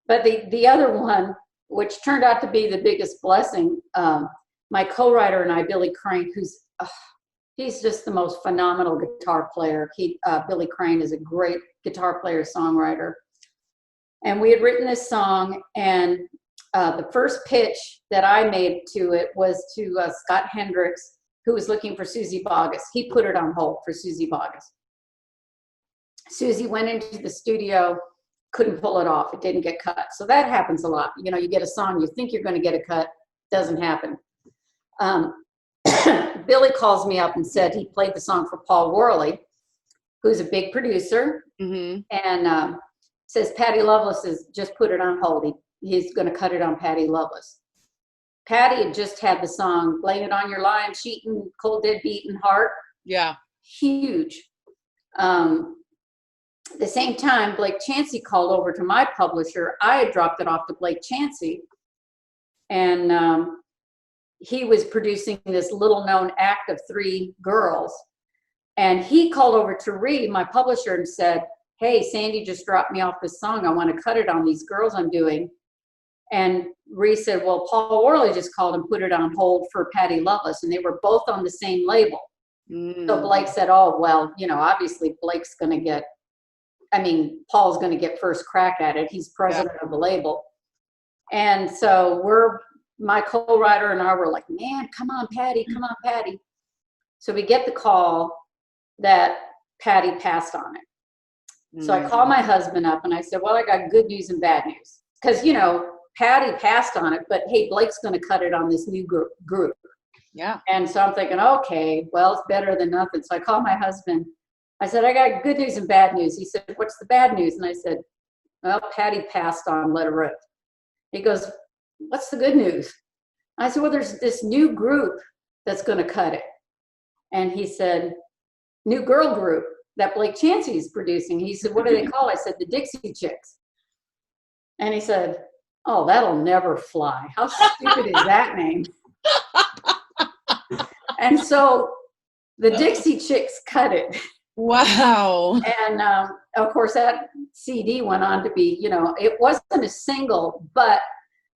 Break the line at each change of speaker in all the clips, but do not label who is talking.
But the other one, which turned out to be the biggest blessing, my co-writer and I, Billy Crane, he's just the most phenomenal guitar player. Billy Crane is a great guitar player, songwriter. And we had written this song, and the first pitch that I made to it was to Scott Hendricks, who was looking for Susie Boggess. He put it on hold for Susie Boggess. Susie went into the studio, couldn't pull it off. It didn't get cut. So that happens a lot. You know, you get a song, you think you're going to get a cut, doesn't happen. Billy calls me up and said he played the song for Paul Worley, who's a big producer, and says Patty Loveless has just put it on hold. He's going to cut it on Patty Loveless. Patty had just had the song Blame It on Your Lying, Cheating, Cold Dead Beating Heart.
Yeah.
Huge. At the same time, Blake Chansey called over to my publisher. I had dropped it off to Blake Chansey, and he was producing this little-known act of 3 girls. And he called over to Ree, my publisher, and said, hey, Sandy just dropped me off this song. I want to cut it on these girls I'm doing. And Ree said, well, Paul Worley just called and put it on hold for Patty Loveless, and they were both on the same label. So Blake said, oh, well, you know, obviously Blake's going to get, Paul's going to get first crack at it. He's president of the label. And so my co-writer and I were like, man, come on, Patty. So we get the call that Patty passed on it. So I called my husband up and I said, well, I got good news and bad news. Because, you know, Patty passed on it, but hey, Blake's going to cut it on this new group.
Yeah.
And so I'm thinking, okay, well, it's better than nothing. So I called my husband. I said, I got good news and bad news. He said, what's the bad news? And I said, well, Patty passed on Let Her Rip. He goes, what's the good news? I said, well, there's this new group that's going to cut it. And he said, new girl group that Blake Chansey is producing. He said, what do they call it? I said, the Dixie Chicks. And he said, oh, that'll never fly. How stupid is that name? And so the Dixie Chicks cut it.
Wow.
And of course, that CD went on to be, you know, it wasn't a single, but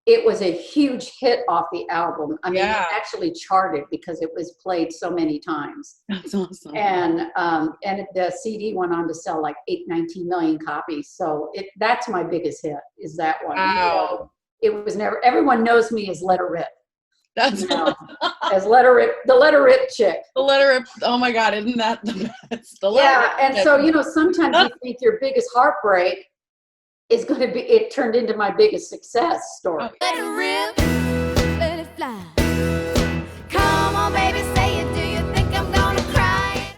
it was a huge hit off the album. I mean, it actually charted because it was played so many times.
That's awesome.
And the CD went on to sell like 19 million copies. So that's my biggest hit, is that one.
Wow.
You know, it was never, everyone knows me as Let Her Rip.
That's
as Let Her Rip, the Let Her Rip chick.
The Let Her Rip. Oh my God, isn't that the best?
And so, you know, sometimes you think your biggest heartbreak is going to be, it turned into my biggest success story.
Let her rip.